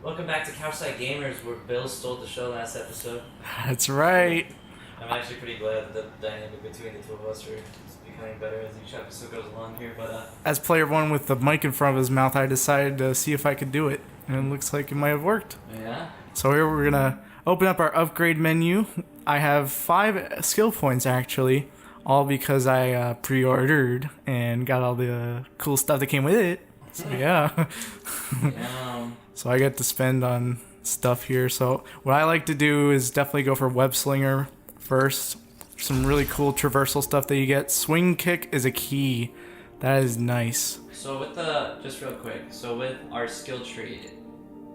Welcome back to Couchside Gamers, where Bill stole the show last episode. That's right. I'm actually pretty glad that the dynamic between the two of us are becoming better as each episode goes along here, but As player one with the mic in front of his mouth, I decided to see if I could do it, and it looks like it might have worked. yeah. So here we're gonna open up our upgrade menu. I have 5 skill points actually, all because I pre-ordered and got all the cool stuff that came with it. So yeah. Yeah. So I get to spend on stuff here. So what I like to do is definitely go for Web Slinger first. Some really cool traversal stuff that you get. Swing Kick is a key. That is nice. So with just real quick, so with our skill tree,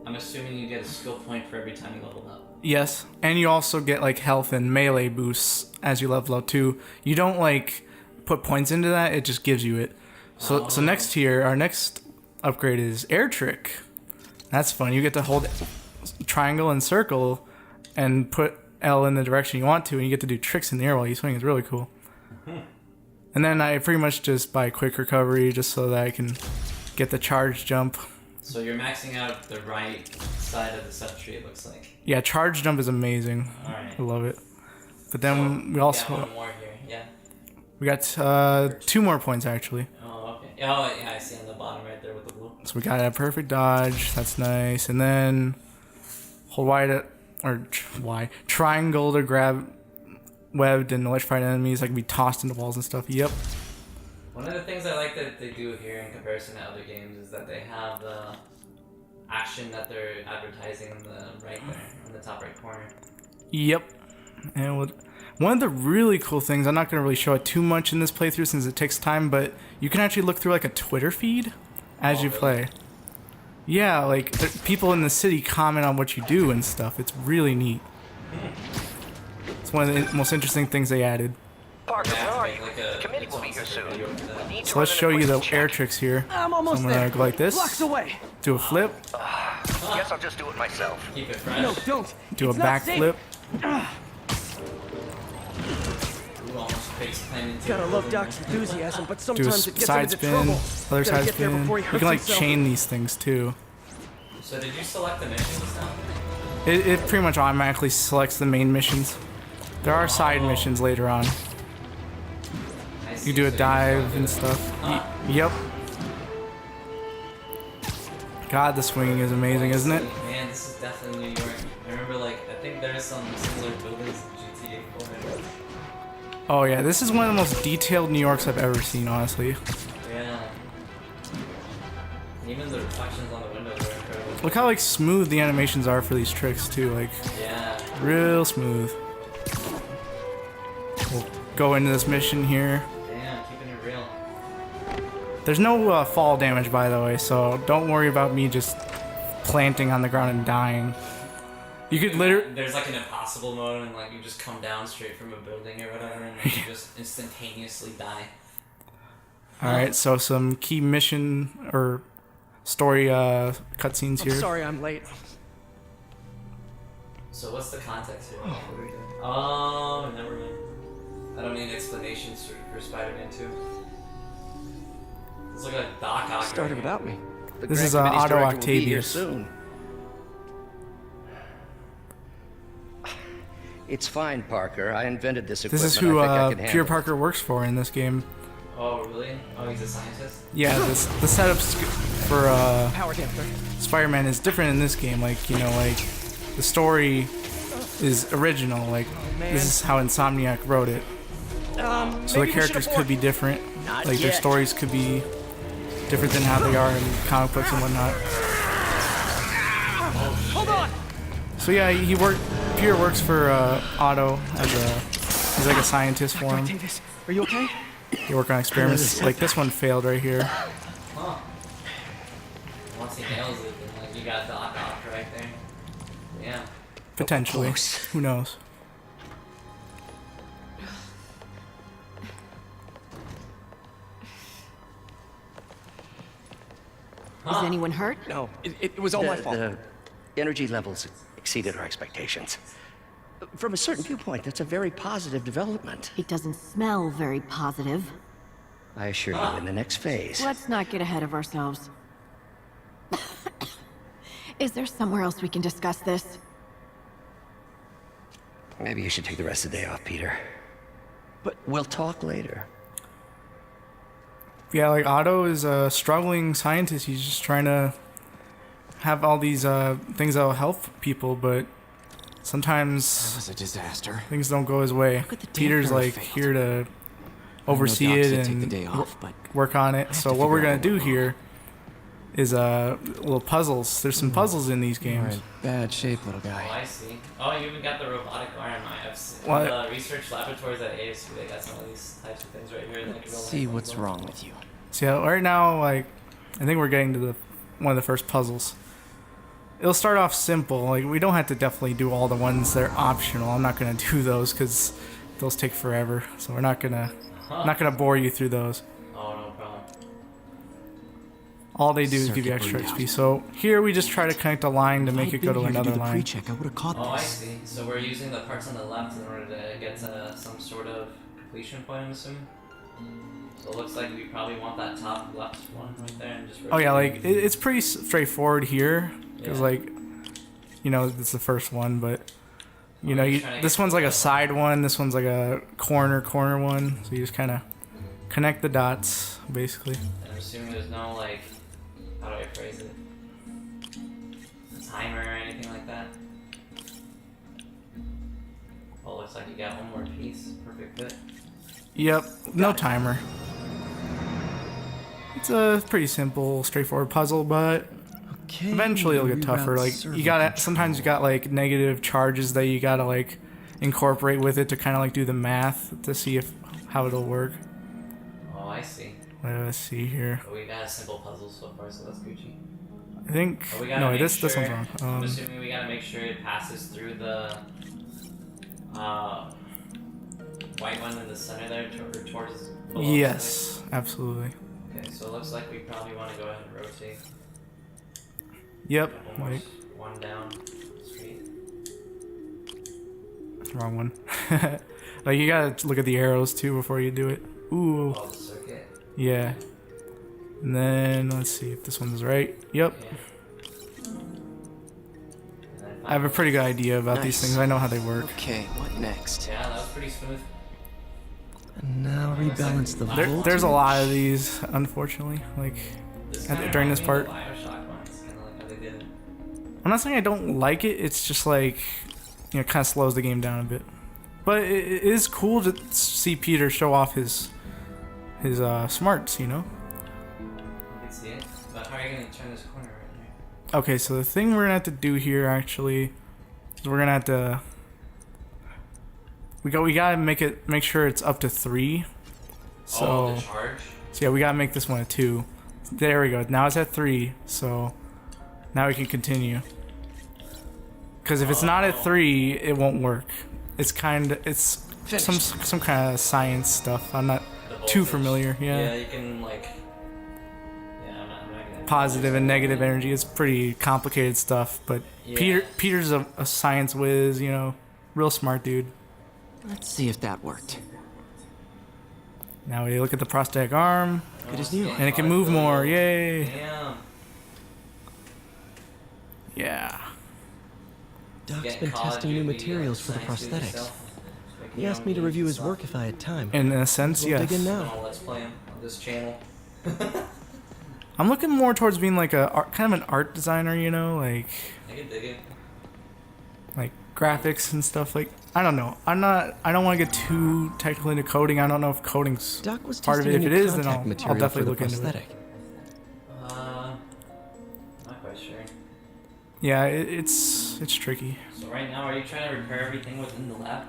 I'm assuming you get a skill point for every time you level up. Yes, and you also get like health and melee boosts as you level up too. You don't like put points into that, it just gives you it. So next here, our next upgrade is Air Trick. That's fun. You get to hold triangle and circle and put L in the direction you want to, and you get to do tricks in the air while you swing. It's really cool. And then I pretty much just buy quick recovery just so that I can get the charge jump. So you're maxing out the right side of the sub tree, it looks like. Yeah, charge jump is amazing. Alright. I love it. But then we also... Yeah, one more here, yeah. We got 2 more points actually. Oh, okay. Oh, yeah, I see on the bottom right there with the blue. So we got a perfect dodge. That's nice. And then hold triangle to grab webbed and electrified enemies that can be tossed into walls and stuff. Yep. One of the things I like that they do here in comparison to other games is that they have the action that they're advertising in the right there, in the top right corner. Yep. And one of the really cool things, I'm not going to really show it too much in this playthrough since it takes time, but you can actually look through like a Twitter feed as you play. Yeah, like people in the city comment on what you do and stuff. It's really neat. It's one of the most interesting things they added. Parker, where are you? Like The committee will be here soon. So let's show you the air tricks here. I'm So almost I'm gonna there. go like this, Blocks away. do a flip, Guess I'll just do it myself. Keep it fresh. No, don't. do a It's not back safe. flip, Ooh, almost face planted into Gotta the love building Doc's there. enthusiasm, but do a sometimes it gets him side into spin, trouble. other Gotta side get there spin. before he You hurts can like himself. chain these things too. So did you select the missions now? It pretty much automatically selects the main missions. There are side missions later on. I see. You do a So dive can and do stuff. Huh. Yep. God, the swinging is amazing, isn't it? Man, this is definitely New York. I remember, like, I think there's some similar buildings in GTA 4. Oh yeah, this is one of the most detailed New Yorks I've ever seen, honestly. Yeah. Even the reflections on the windows are incredible. Look how like smooth the animations are for these tricks too, like Yeah. real smooth. We'll go into this mission here. Damn, keeping it real. There's no fall damage, by the way, so don't worry about me just planting on the ground and dying. You could literally... There's like an impossible mode and like you just come down straight from a building or whatever and like, you just instantaneously die. Alright, so some key mission or story cutscenes I'm here. sorry I'm late. So what's the context here? Oh, never mind. I don't need explanations for Spider-Man 2. It's like a Doc Ock. Started without me. The This grant is, committee's Otto director will be here Octavius. soon. It's fine, Parker. I invented this equipment. This is who I think I can Peter handle it. Parker works for in this game. Oh, really? Oh, he's a scientist? Yeah, the setup for Power damper. Spider-Man is different in this game. Like, you know, like the story is original. Like, man. this is how Insomniac wrote it. So the characters could be different. Not Like their yet. stories could be different than how they are in comic books and whatnot. Hold on. So yeah, Peter works for Otto as he's like a scientist for him. Octavius, are you okay? They work on experiments. Like this one failed right here. Huh. Once he nails it, then like you got Doc Ock right there. Yeah. Potentially. Who knows? Is anyone hurt? No, it was all my fault. The energy levels exceeded our expectations. From a certain viewpoint, that's a very positive development. It doesn't smell very positive. I assure you, in the next phase. Let's not get ahead of ourselves. Is there somewhere else we can discuss this? Maybe you should take the rest of the day off, Peter. But we'll talk later. Yeah, like Otto is a struggling scientist. He's just trying to have all these things that'll help people, but sometimes That was a disaster. things don't go his way. Look at the Peter's damper like failed. here to oversee I know Doc it said take the and day off, but work on it. have So to what we're figure gonna out do what went here is little puzzles. There's some puzzles in these you're games. in bad shape, little Oh, guy. I see. Oh, you even got the robotic arm. I've seen What? the research laboratories at ASU. They got some of these types of things right here. Like Let's real see life what's ones. wrong with you. So yeah, right now, like, I think we're getting to one of the first puzzles. It'll start off simple. Like, we don't have to definitely do all the ones that are optional. I'm not gonna do those because those take forever. So we're not gonna bore you through those. Oh, no problem. All they do is give you Circuit extra breakout. XP. So here we just try to connect a line to make it go to another the line. pre-check, I would have caught Oh, I this. see. So we're using the parts on the left in order to get to some sort of completion point, I'm assuming? So it looks like we probably want that top left one right there and just Oh yeah, rotate like it's pretty straightforward here because Yeah. like, you know, it's the first one, but you know, just trying to this get one's like a the- side one. This one's like a corner one. So you just kind of connect the dots basically. And I'm assuming there's no, like, how do I phrase it? Timer or anything like that? Oh, looks like you got one more piece. Perfect fit. Yep, no timer. It's a pretty simple, straightforward puzzle, but Okay, eventually it'll get tougher. Like you gotta sometimes you got like negative charges that you gotta like incorporate with it to kind of like do the math to see if how it'll work. Oh, I see. Let's see here. But we got a simple puzzle so far, so that's Gucci. I think But we gotta no, make this sure, one's wrong. I'm assuming we gotta make sure it passes through the white one in the center there, towards below the Yes, absolutely. stick. Okay, so it looks like we probably want to go ahead and rotate. Yep, One more, like one down, straight. wrong one. Like you gotta look at the arrows too before you do it. Ooh, Oh, the circuit. yeah. And then let's see if this one's right. Yep. Okay. And then I have a pretty good idea about these Nice. things. I know how they work. Okay, what next? Yeah, that was pretty smooth. And now rebalance the voltage. There's a lot of these, unfortunately. Like This during this part. The Bioshock ones, kind of like how they did it. I'm not saying I don't like it. It's just like, you know, kind of slows the game down a bit. But it is cool to see Peter show off his smarts, you know. You can see it. But how are you gonna turn this corner right here? Okay, so the thing we're gonna have to do here actually is we're gonna have to we gotta make sure it's up to 3. So, Oh, the charge. so yeah, we gotta make this one a 2. There we go. Now it's at 3. So now we can continue. Because if it's not at 3, it won't work. It's some kind of science stuff. I'm not The too voltage. familiar. Yeah, you can like. Yeah, I'm not gonna. Positive and negative energy. It's pretty complicated stuff, but Yeah. Peter's a science whiz, you know, real smart dude. Let's see if that worked. Now we look at the prosthetic arm, Good as new. and it can move more. Yay! Damn. Yeah. Doc's Getting been caught up, testing you new can be, materials for the science dude prosthetics. yourself. Like, He you asked don't me to need review his stuff. work if I had time. In a sense, We'll dig in yes. now. No, let's play him on this channel. I'm looking more towards being like kind of an art designer, you know, like I can dig it. graphics and stuff. Like I don't know. I don't want to get too technical into coding. I don't know if coding's Doc was part of testing it. If a it new is, then contact I'll material definitely for the look into it. prosthetic. Not quite sure. Yeah, it's tricky. So right now, are you trying to repair everything within the lab?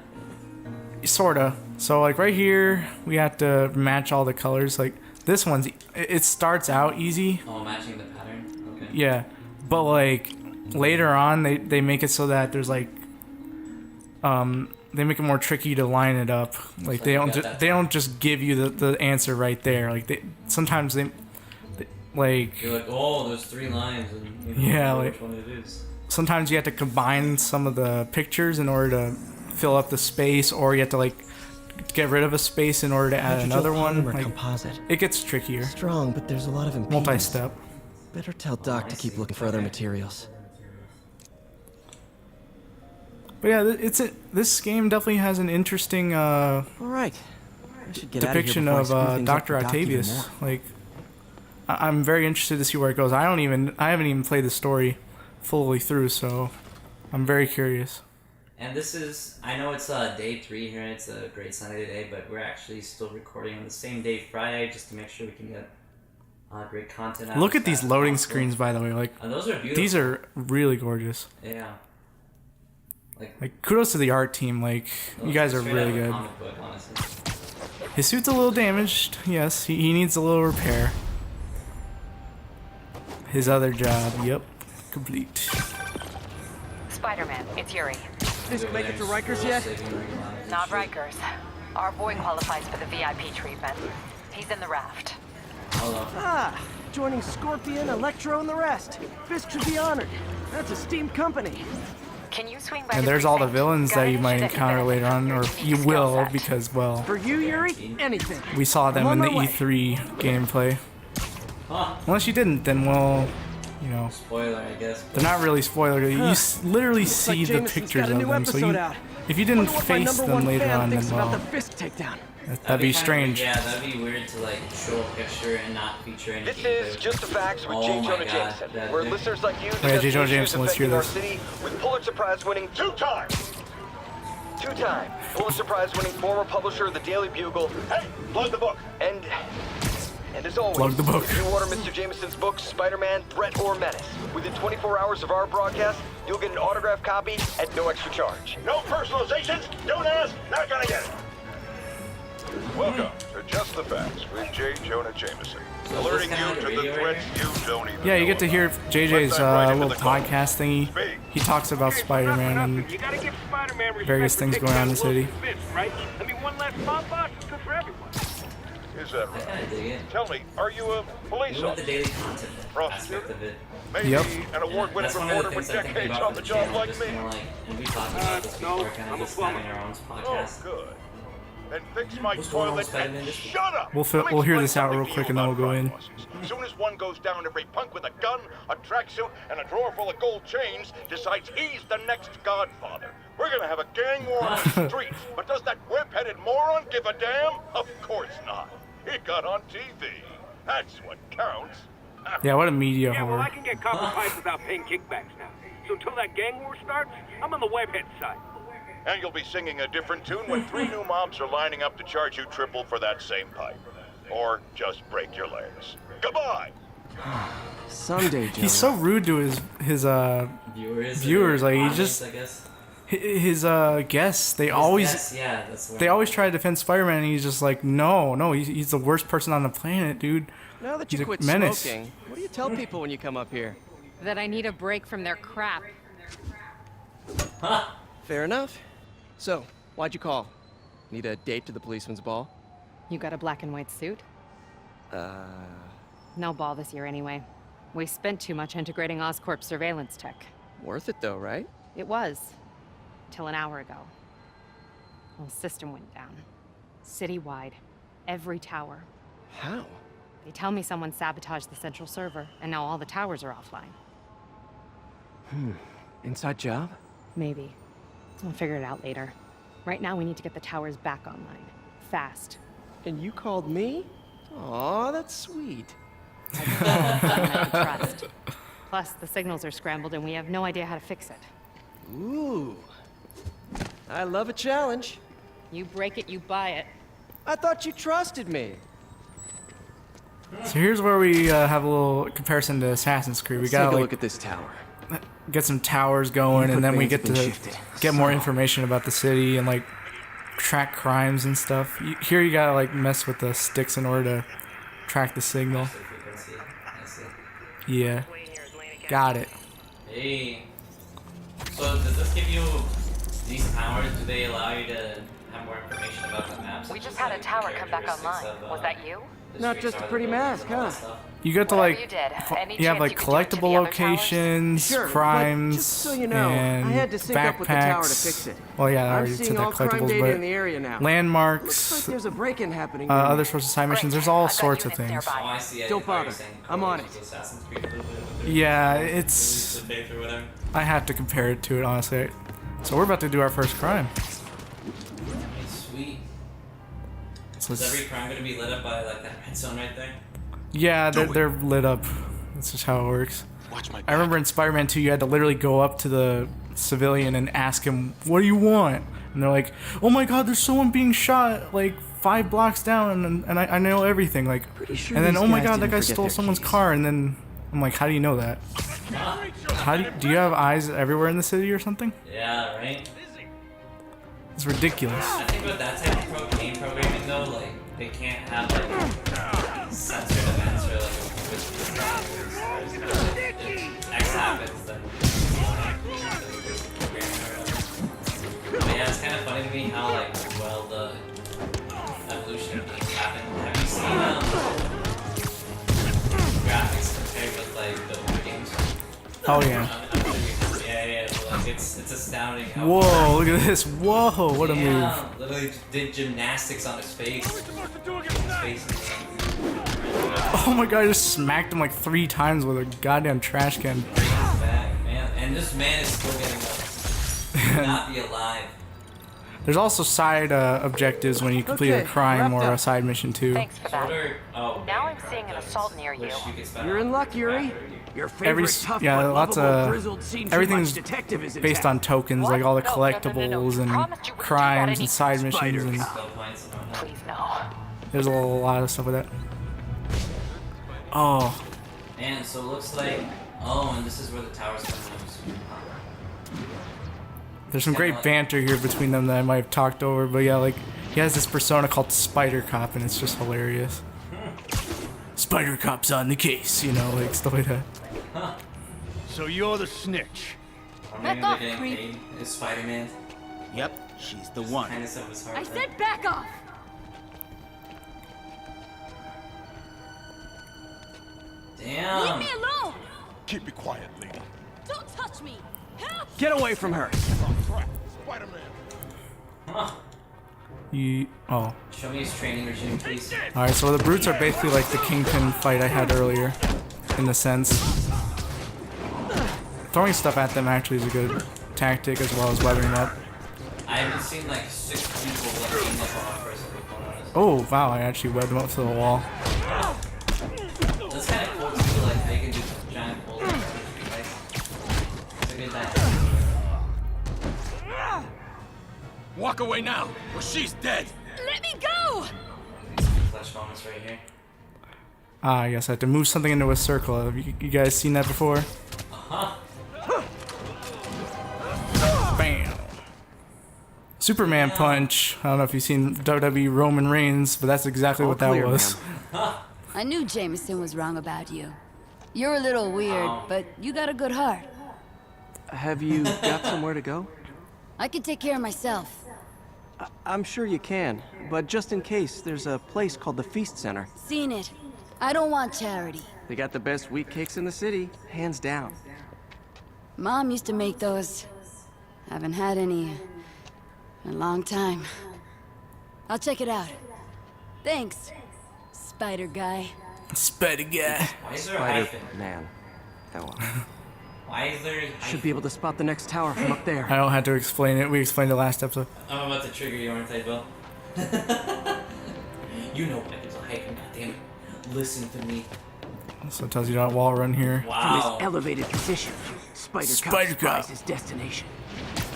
Sorta. So like right here, we have to match all the colors. Like this one's, it starts out easy. Oh, matching the pattern. Okay. Yeah, but like later on, they make it so that there's like, they make it more tricky to line it up. Like So they you don't got that they don't just give you the answer right there. Like sometimes they like You're like, oh, there's 3 lines, and you Yeah, know like- which one it is. sometimes you have to combine some of the pictures in order to fill up the space, or you have to like get rid of a space in order to add another one. Polymer Like composite. it gets trickier. Strong, but there's a lot of impedance. Multi-step. Better tell Doc to keep looking for other materials. But yeah, this game definitely has an interesting All right. I should get depiction out of here before I screw things up Dr. for Doc even Octavius. more. Like, I'm very interested to see where it goes. I haven't even played the story fully through, so I'm very curious. And this is, I know it's day 3 here, and it's a great Sunday today, but we're actually still recording on the same day, Friday, just to make sure we can get great content out. Look as at these fast as loading possible. screens, by the way. Like, Those are beautiful. these are really gorgeous. Yeah. Like, kudos to the art team. Like, you guys are straight really out of a good. comic book, honestly. His suit's a little damaged. Yes, he needs a little repair. His other job, yep, complete. Spider-Man, it's Yuri. Fisk make it to Rikers yet? Not Rikers. Our boy qualifies for the VIP treatment. He's in the raft. Ah, joining Scorpion, Electro, and the rest. Fisk should be honored. That's a steamed company. Can you swing by And the there's all the precinct? villains Got that an you might issue that encounter can later on, or benefit from you your will, skill set. because, well, For you, Yuri, anything. we saw them I'm in on the my way. E3 gameplay. Huh. Unless you didn't, then well, you know, Spoiler, I guess. they're not really spoiler. You literally Looks see like the Jameson's pictures got a of new them, so episode out. if you didn't Wonder what my face number them one later fan on, then thinks about well, the Fisk takedown. that'd be kinda strange. Weird. Yeah, that'd be weird to like show a picture and not feature any This gameplay. is Just the Facts with Oh J. my Jonah God, Jameson, that where big- listeners like you yeah, discuss J. Jonah issues Jameson, let's hear affecting our this. city with Pulitzer Prize winning two-time Pulitzer Prize winning former publisher of the Daily Bugle. Hey, plug the book. And as always, Plug the book. if you order Mr. Jameson's book, Spider-Man, Threat or Menace, within 24 hours of our broadcast, you'll get an autographed copy at no extra charge. No personalizations, don't ask, not gonna get it. Welcome to Just the Facts with J. Jonah Jameson. So Alerting is this you kinda to like a the radio threats you don't even Yeah, you know get to hear about. JJ's Let's dive right into little the call. podcast thingy. Speak. He talks about Spider-Man and You gotta give Spider-Man respect various for things taking going on in down the city. Wilson's fist, right? I mean, one less mob boss is good for everyone. Is that I right? kinda dig it. Tell me, are you a police What about the officer? daily content aspect of it? Maybe Yep. an award-winning That's one of the reporter with things I'm thinking decades about on for the the job channel, like just me? more like, and we talked about this no, before, kind I'm of a just plumber. having our own Oh, podcast. good. Then fix my What's going on toilet with Spider-Man and this week? shut up. We'll Let me hear explain this out something real to quick you and then about we'll go in. crime bosses. As soon as one goes down, every punk with a gun, a tracksuit, and a drawer full of gold chains decides he's the next godfather. We're gonna have a gang war on the streets, but does that whip-headed moron give a damn? Of course not. He got on TV. That's what counts. Yeah, what a media Yeah, well, I whore. can get copper pipes without paying kickbacks now. So until that gang war starts, I'm on the webhead side. And you'll be singing a different tune when 3 new mobs are lining up to charge you triple for that same pipe. Or just break your legs. Goodbye! Someday, Jonah. He's so rude to his Viewers, like, he audience, just- I guess. his guests. They always Yes, yeah, that's what they always try to defend Spider-Man, and he's just like, no, he's the worst person on the planet, dude. Now that He's you a quit menace. smoking, what do you tell people when you come up here? That I need a break from their crap. Fair enough. So, why'd you call? Need a date to the policeman's ball? You got a black and white suit? No ball this year anyway. We spent too much integrating Oscorp's surveillance tech. Worth it though, right? It was. Till an hour ago. The system went down. Citywide. Every tower. How? They tell me someone sabotaged the central server, and now all the towers are offline. Inside job? Maybe. We'll figure it out later. Right now, we need to get the towers back online. Fast. And you called me? Aw, that's sweet. Someone I can trust. Plus, the signals are scrambled, and we have no idea how to fix it. Ooh. I love a challenge. You break it, you buy it. I thought you trusted me. So here's where we have a little comparison to Assassin's Creed. We Let's take gotta a like look at this tower. get some towers going, Input and then we bins get have been to shifted. get more So- information about the city and like track crimes and stuff. Here you gotta like mess with the sticks in order to track the signal. frequency. I see. Yeah, got it. Hey. So does this give you these towers? Do they allow you to have more information about the maps? We such just as, had a like, the tower come back characteristics online. of, Was that you? the Not streets just or a the pretty buildings mask, and all that huh? stuff? You get to Whatever like you did. Any you have chance like you could do it to the collectible other towers? locations, Sure, crimes, but just so you know, and I had to sync backpacks. up with the tower to fix it. Well, yeah, I I'm already said seeing that all crime collectibles, data but in the area now. landmarks, Looks like there's a break-in happening. other sorts of side missions. There's all I've got sorts of units things. nearby. Oh, I see. Don't I thought you were bother. saying I'm on correlations it. to Assassin's Creed a little bit. Yeah, it's. The faith or whatever. I have to compare it to it honestly. So we're about to do our first crime. Okay, sweet. So Is every crime gonna be lit up by like that red zone right there? yeah, they're lit up. That's just how it works. Watch my I remember in Spider-Man 2, you had to literally go up to the civilian and ask him, "What do you want?" And they're like, "Oh my God, there's someone being shot like 5 blocks down, and I know everything." Like, Pretty sure and then these oh my guys God, that didn't guy forget stole their someone's keys. car, and then I'm like, how do you know that? Do you have eyes everywhere in the city or something? Yeah, right? It's ridiculous. I think with that type of game programming though, like, they can't have like censored events or like with if X happens, then but yeah, it's kind of funny to me how like well the evolution of games happened. Have you seen graphics compared with like the older games? Oh yeah. Yeah, like it's astounding how Whoa, look at this. Whoa, what a move. yeah, literally did gymnastics on his face. Oh my God, I just smacked him like 3 times with a goddamn trash can. Back, man. And this man is still getting up. He not be alive. There's also side objectives when you complete a Okay, crime wrapped or a up. side mission too. Thanks for that. Oh, Now I'm seeing an assault near you. You're in luck, Yuri. Your favorite tough yeah, but lots lovable of grizzled seen too everything's much detective is in based town. on tokens, What? like all the No, no, no, no. collectibles You and promised you wouldn't do that crimes and any- side missions, and Please, no. there's a lot of stuff with that. Oh, And so it looks like. Oh, and this is where the towers come from. there's some great banter here between them that I might have talked over, but yeah, like he has this persona called Spider Cop, and it's just hilarious. Spider Cop's on the case, you know, like stuff like that. So you're the snitch. Back off, creep. Paid is Spider-Man. Yep, she's the one. Kindness of his heart. I said back off! Damn. Leave me alone! Keep it quiet, lady. Don't touch me! Help! Get away from her. Oh, crap. Spider-Man. Huh. Oh. Show me his training regime, please. Alright, so the brutes are basically like the Kingpin fight I had earlier, in the sense. Throwing stuff at them actually is a good tactic as well as weathering up. I haven't seen like 6 people like aim up on a person before. Oh wow, I actually webbed them up to the wall. That's kind of cool too, like they can do giant pulls. Like, it's a good dynamic. Walk away now, or she's dead. Let me go! Flash moments right here. Ah, yes, I have to move something into a circle. Have you guys seen that before? Uh-huh. Bam! Superman punch. I don't know if you've seen WWE Roman Reigns, but that's exactly what that clear, was. I knew Jameson was wrong about you. You're a little weird, but you got a good heart. Have you got somewhere to go? I can take care of myself. I'm sure you can, but just in case, there's a place called the Feast Center. Seen it. I don't want charity. They got the best wheat cakes in the city, hands down. Mom used to make those. Haven't had any in a long time. I'll check it out. Thanks, Spider Guy. Spider Guy. Why is there a hyphen? Spider-Man. Oh well. Why is there a hyphen? Should be able to spot the next tower from up there. I don't have to explain it. We explained it last episode. I'm about to trigger you, aren't I, Bill? You know why there's a hyphen, goddammit. Listen to me. So it tells you not wall run here. From Wow. this elevated position, Spider Spider Cop Cop. spies his destination.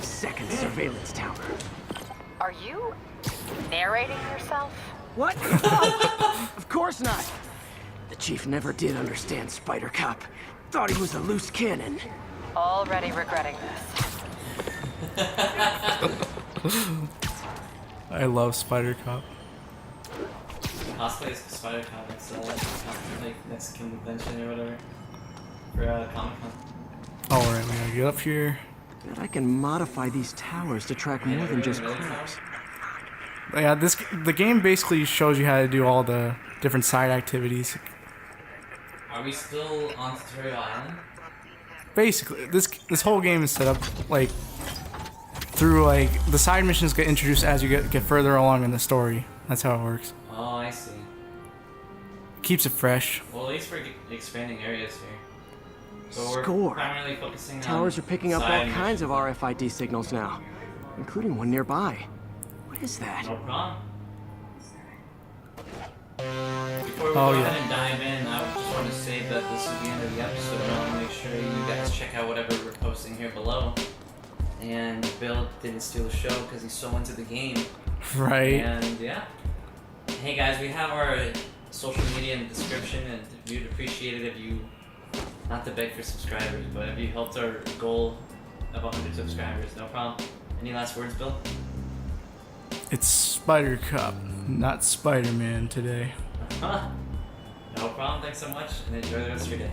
Second surveillance tower. Are you narrating yourself? What? Of course not. The chief never did understand Spider Cop. Thought he was a loose cannon. Already regretting this. I love Spider Cop. Cosplay is Spider Comics, like next convention or whatever. For Comic Con. Alright, we gotta get up here. Bet I can modify these towers to track more than just creeps. Yeah, the game basically shows you how to do all the different side activities. Are we still on Tutorial Island? Basically, this whole game is set up like through like the side missions get introduced as you get further along in the story. That's how it works. Oh, I see. Keeps it fresh. Well, at least we're expanding areas here. So we're Score. primarily focusing Towers on are picking up all side kinds of missions. RFID signals now, including one nearby. What is that? No problem. Before we Oh, go yeah. ahead and dive in, I just want to say that this is the end of the episode. I want to make sure you guys check out whatever we're posting here below. And Bill didn't steal the show because he's so into the game. Right. And yeah. Hey guys, we have our social media in the description, and we'd appreciate it if you, not to beg for subscribers, but if you helped our goal of 100 subscribers. No problem. Any last words, Bill? It's Spider Cop, not Spider-Man today. No problem. Thanks so much, and enjoy the rest of your day.